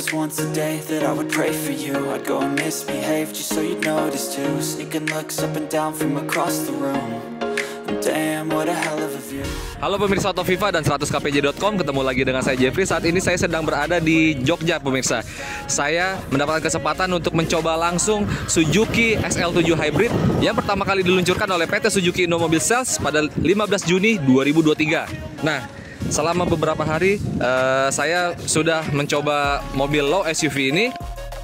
was once a day that I would pray for you. I'd go and misbehave just so you'd notice too. Sneaking looks up and down from across the room. And damn, what a hell of a view. Halo pemirsa Otoviva dan 100kpj.com, ketemu lagi dengan saya Jeffrey. Saat ini saya sedang berada di Jogja pemirsa. Saya mendapatkan kesempatan untuk mencoba langsung Suzuki SL7 Hybrid yang pertama kali diluncurkan oleh PT Suzuki Indo Mobil Sales pada 15 Juni 2023. Nah, selama beberapa hari saya sudah mencoba mobil low SUV ini.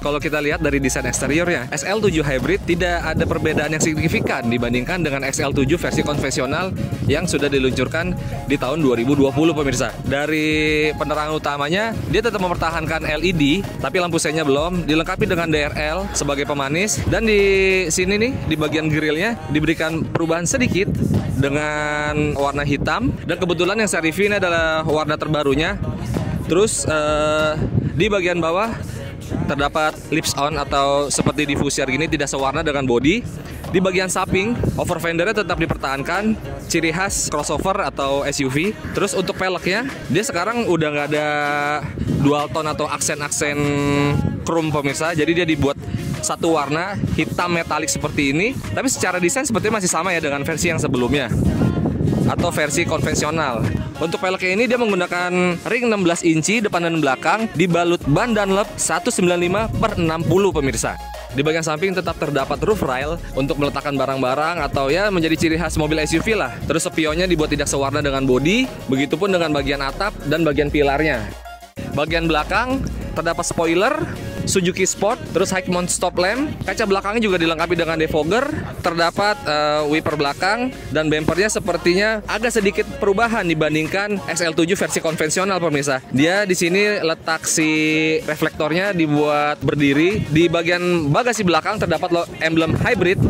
Kalau kita lihat dari desain eksteriornya, SL7 Hybrid tidak ada perbedaan yang signifikan dibandingkan dengan XL7 versi konvensional yang sudah diluncurkan di tahun 2020 pemirsa. Dari penerangan utamanya, dia tetap mempertahankan LED, tapi lampu senya belum, dilengkapi dengan DRL sebagai pemanis. Dan di sini nih, di bagian grillnya diberikan perubahan sedikit dengan warna hitam. Dan kebetulan yang saya review ini adalah warna terbarunya. Terus di bagian bawah terdapat lips on atau seperti diffuser gini, tidak sewarna dengan bodi. Di bagian samping, over fendernya tetap dipertahankan, ciri khas crossover atau SUV. Terus untuk peleknya, dia sekarang udah nggak ada dual tone atau aksen-aksen chrome pemirsa. Jadi dia dibuat satu warna hitam metalik seperti ini. Tapi secara desain sepertinya masih sama ya dengan versi yang sebelumnya atau versi konvensional. Untuk peleknya ini dia menggunakan ring 16 inci depan dan belakang, dibalut ban Dunlop 195/60 pemirsa. Di bagian samping tetap terdapat roof rail untuk meletakkan barang-barang atau ya menjadi ciri khas mobil SUV lah. Terus spionnya dibuat tidak sewarna dengan bodi, begitupun dengan bagian atap dan bagian pilarnya. Bagian belakang terdapat spoiler Suzuki Sport, terus high mount stop lamp. Kaca belakangnya juga dilengkapi dengan defogger. Terdapat wiper belakang dan bempernya sepertinya agak sedikit perubahan dibandingkan XL7 versi konvensional pemirsa. Dia di sini letak si reflektornya dibuat berdiri. Di bagian bagasi belakang terdapat emblem hybrid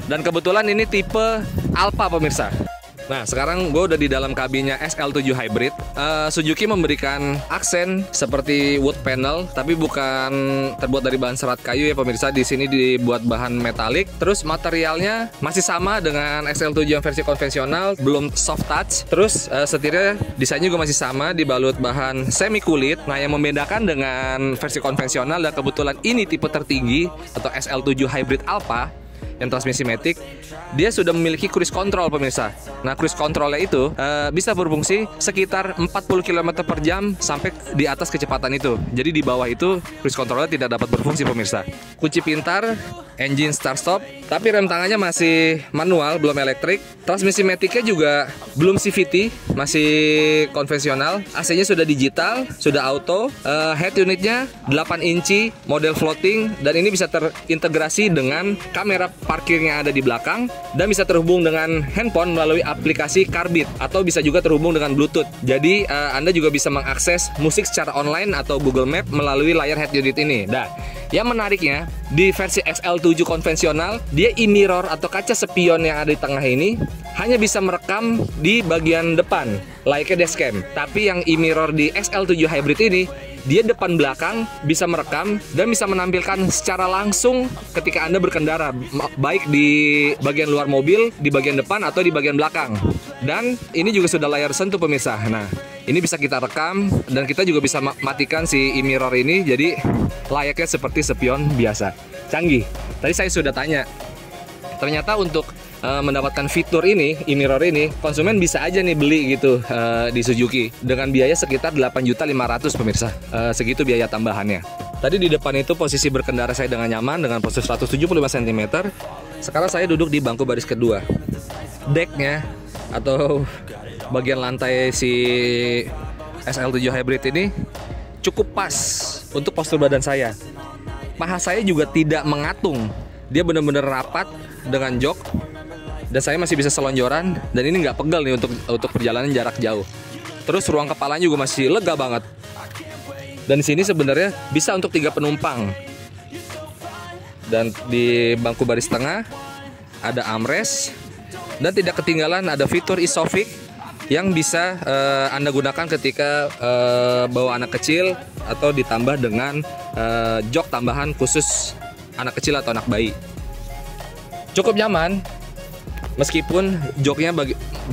dan kebetulan ini tipe Alpha pemirsa. Nah, sekarang gue udah di dalam kabinnya SL7 Hybrid. Suzuki memberikan aksen seperti wood panel, tapi bukan terbuat dari bahan serat kayu ya pemirsa. Di sini dibuat bahan metalik. Terus materialnya masih sama dengan XL7 yang versi konvensional, belum soft touch. Terus setirnya desainnya juga masih sama, dibalut bahan semi kulit. Nah, yang membedakan dengan versi konvensional dan kebetulan ini tipe tertinggi atau SL7 Hybrid Alpha yang transmisi matic, dia sudah memiliki cruise control pemirsa. Nah, cruise controlnya itu bisa berfungsi sekitar 40 km per jam sampai di atas kecepatan itu. Jadi di bawah itu cruise controlnya tidak dapat berfungsi pemirsa. Kunci pintar, engine start stop, tapi rem tangannya masih manual, belum elektrik. Transmisi maticnya juga belum CVT, masih konvensional. AC-nya sudah digital, sudah auto. Head unitnya 8 inci, model floating, dan ini bisa terintegrasi dengan kamera parkir yang ada di belakang dan bisa terhubung dengan handphone melalui aplikasi Carbit atau bisa juga terhubung dengan Bluetooth. Jadi Anda juga bisa mengakses musik secara online atau Google Map melalui layar head unit ini. Nah, yang menariknya di versi XL7 konvensional, dia e-mirror atau kaca spion yang ada di tengah ini hanya bisa merekam di bagian depan layaknya dashcam. Tapi yang e-mirror di XL7 Hybrid ini, dia depan belakang bisa merekam dan bisa menampilkan secara langsung ketika Anda berkendara, baik di bagian luar mobil, di bagian depan atau di bagian belakang. Dan ini juga sudah layar sentuh pemirsa. Nah, ini bisa kita rekam dan kita juga bisa matikan si e-mirror ini, jadi layaknya seperti spion biasa. Canggih. Tadi saya sudah tanya, ternyata untuk mendapatkan fitur ini, e-mirror ini, konsumen bisa aja nih beli gitu di Suzuki dengan biaya sekitar 8.500.000 pemirsa. Segitu biaya tambahannya. Tadi di depan itu posisi berkendara saya dengan nyaman dengan posisi 175 cm. Sekarang saya duduk di bangku baris kedua. Decknya atau bagian lantai si SL7 Hybrid ini cukup pas untuk postur badan saya. Paha saya juga tidak mengatung. Dia benar-benar rapat dengan jok. Dan saya masih bisa selonjoran, dan ini nggak pegel nih untuk perjalanan jarak jauh. Terus ruang kepalanya juga masih lega banget. Dan di sini sebenarnya bisa untuk 3 penumpang. Dan di bangku baris tengah ada armrest, dan tidak ketinggalan ada fitur Isofix yang bisa Anda gunakan ketika bawa anak kecil atau ditambah dengan jok tambahan khusus anak kecil atau anak bayi. Cukup nyaman. Meskipun joknya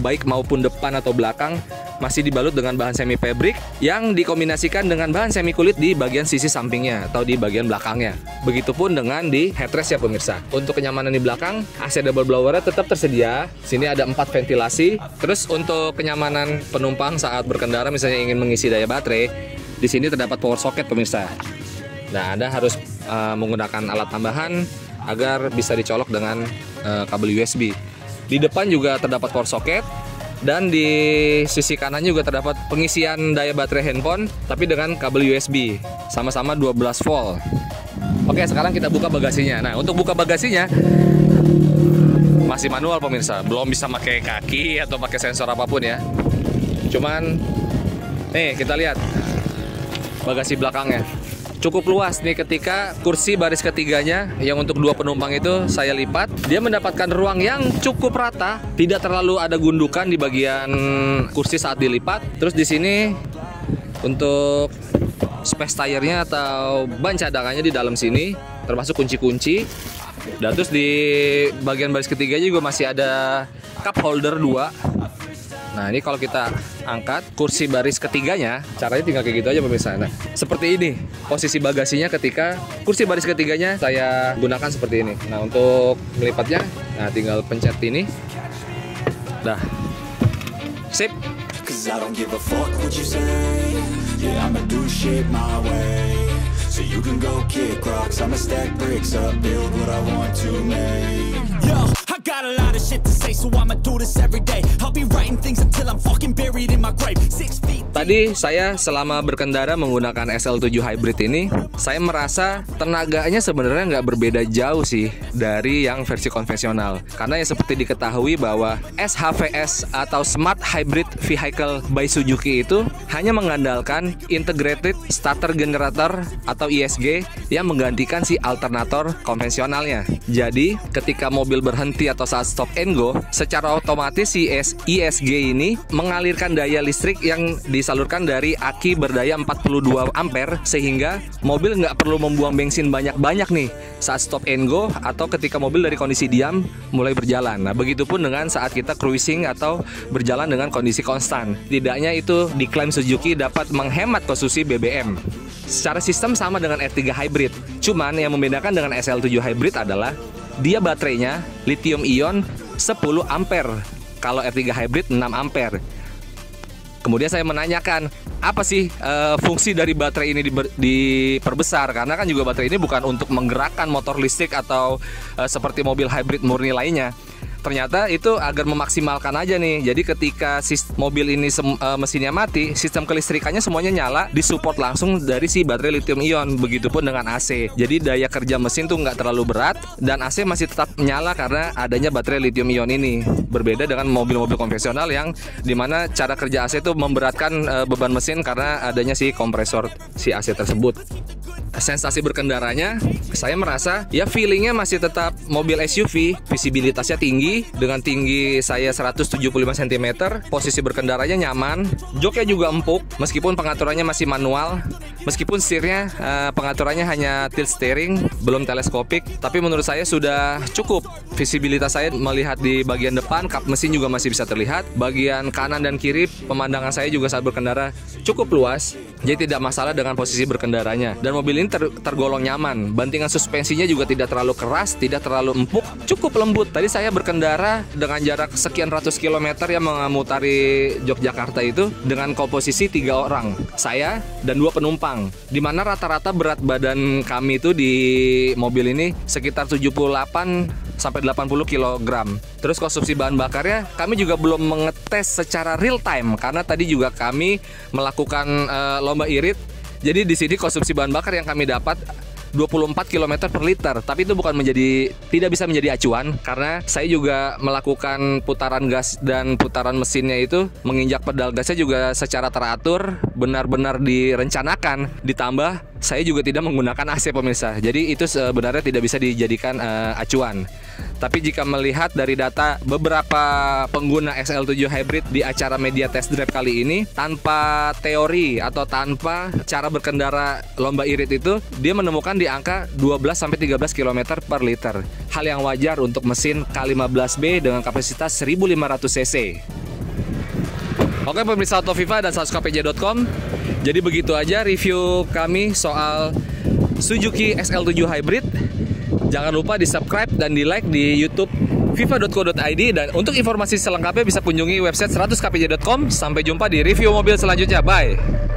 baik maupun depan atau belakang masih dibalut dengan bahan semi fabric yang dikombinasikan dengan bahan semi kulit di bagian sisi sampingnya atau di bagian belakangnya. Begitupun dengan di headrest ya pemirsa. Untuk kenyamanan di belakang, AC double blower tetap tersedia. Sini ada 4 ventilasi. Terus untuk kenyamanan penumpang saat berkendara misalnya ingin mengisi daya baterai, di sini terdapat power socket pemirsa. Nah, Anda harus menggunakan alat tambahan agar bisa dicolok dengan kabel USB. Di depan juga terdapat power socket. Dan di sisi kanan juga terdapat pengisian daya baterai handphone tapi dengan kabel USB sama-sama 12 volt. Oke, sekarang kita buka bagasinya. Nah, untuk buka bagasinya masih manual pemirsa, belum bisa pakai kaki atau pakai sensor apapun ya. Cuman nih kita lihat bagasi belakangnya. Cukup luas nih ketika kursi baris ketiganya yang untuk 2 penumpang itu saya lipat. Dia mendapatkan ruang yang cukup rata, tidak terlalu ada gundukan di bagian kursi saat dilipat. Terus di sini untuk space tire-nya atau ban cadangannya di dalam sini, termasuk kunci-kunci. Dan terus di bagian baris ketiganya juga masih ada cup holder 2. Nah, ini kalau kita angkat kursi baris ketiganya, caranya tinggal kayak gitu aja pemirsa. Nah, seperti ini posisi bagasinya ketika kursi baris ketiganya saya gunakan seperti ini. Nah, untuk melipatnya, nah tinggal pencet ini. Dah. Sip. So you can go kick rocks, I'ma stack bricks up, build what I want to make. Yo, I got a lot of shit to say, so I'ma do this every day. I'll be writing things until I'm fucking buried in my grave. 6 feet. Tadi saya selama berkendara menggunakan SL7 Hybrid ini, saya merasa tenaganya sebenarnya nggak berbeda jauh sih dari yang versi konvensional. Karena ya seperti diketahui bahwa SHVS atau Smart Hybrid Vehicle by Suzuki itu hanya mengandalkan Integrated Starter Generator atau ISG yang menggantikan si alternator konvensionalnya. Jadi ketika mobil berhenti atau saat stop and go, secara otomatis si ISG ini mengalirkan daya listrik yang disalurkan dari aki berdaya 42 ampere sehingga mobil nggak perlu membuang bensin banyak-banyak nih saat stop and go atau ketika mobil dari kondisi diam mulai berjalan. Nah, begitupun dengan saat kita cruising atau berjalan dengan kondisi konstan. Tidaknya itu diklaim Suzuki dapat menghemat konsumsi BBM. Secara sistem sama dengan R3 Hybrid. Cuman yang membedakan dengan SL7 Hybrid adalah dia baterainya lithium ion 10 ampere. Kalau R3 Hybrid 6 ampere. Kemudian saya menanyakan, apa sih fungsi dari baterai ini diperbesar? Karena kan juga baterai ini bukan untuk menggerakkan motor listrik atau seperti mobil hybrid murni lainnya. Ternyata itu agar memaksimalkan aja nih. Jadi ketika mobil ini mesinnya mati, sistem kelistrikannya semuanya nyala, disupport langsung dari si baterai lithium ion. Begitupun dengan AC. Jadi daya kerja mesin tuh nggak terlalu berat dan AC masih tetap nyala karena adanya baterai lithium ion ini. Berbeda dengan mobil-mobil konvensional yang dimana cara kerja AC itu memberatkan beban mesin karena adanya si kompresor si AC tersebut. Sensasi berkendaranya, saya merasa ya feelingnya masih tetap mobil SUV, visibilitasnya tinggi, dengan tinggi saya 175 cm, posisi berkendaranya nyaman, joknya juga empuk, meskipun pengaturannya masih manual, meskipun setirnya pengaturannya hanya tilt steering, belum teleskopik, tapi menurut saya sudah cukup. Visibilitas saya melihat di bagian depan, kap mesin juga masih bisa terlihat, bagian kanan dan kiri pemandangan saya juga saat berkendara cukup luas, jadi tidak masalah dengan posisi berkendaranya. Dan mobil ini tergolong nyaman. Bantingan suspensinya juga tidak terlalu keras, tidak terlalu empuk, cukup lembut. Tadi saya berkendara dengan jarak sekian ratus kilometer yang memutari Yogyakarta itu dengan komposisi 3 orang, saya dan 2 penumpang, di mana rata-rata berat badan kami itu di mobil ini sekitar 78 sampai 80 kg. Terus konsumsi bahan bakarnya kami juga belum mengetes secara real time karena tadi juga kami melakukan lomba irit. Jadi di sini konsumsi bahan bakar yang kami dapat 24 km per liter. Tapi itu tidak bisa menjadi acuan karena saya juga melakukan putaran gas dan putaran mesinnya itu menginjak pedal gasnya juga secara teratur, benar-benar direncanakan. Ditambah saya juga tidak menggunakan AC pemirsa. Jadi itu sebenarnya tidak bisa dijadikan acuan. Tapi jika melihat dari data beberapa pengguna SL7 Hybrid di acara media test drive kali ini, tanpa teori atau tanpa cara berkendara lomba irit itu, dia menemukan di angka 12-13 km per liter. Hal yang wajar untuk mesin K15B dengan kapasitas 1500 cc. Oke pemirsa Autoviva dan 100kpj.com. Jadi begitu aja review kami soal Suzuki SL7 Hybrid. Jangan lupa di subscribe dan di like di YouTube viva.co.id. Dan untuk informasi selengkapnya bisa kunjungi website 100kpj.com. Sampai jumpa di review mobil selanjutnya. Bye.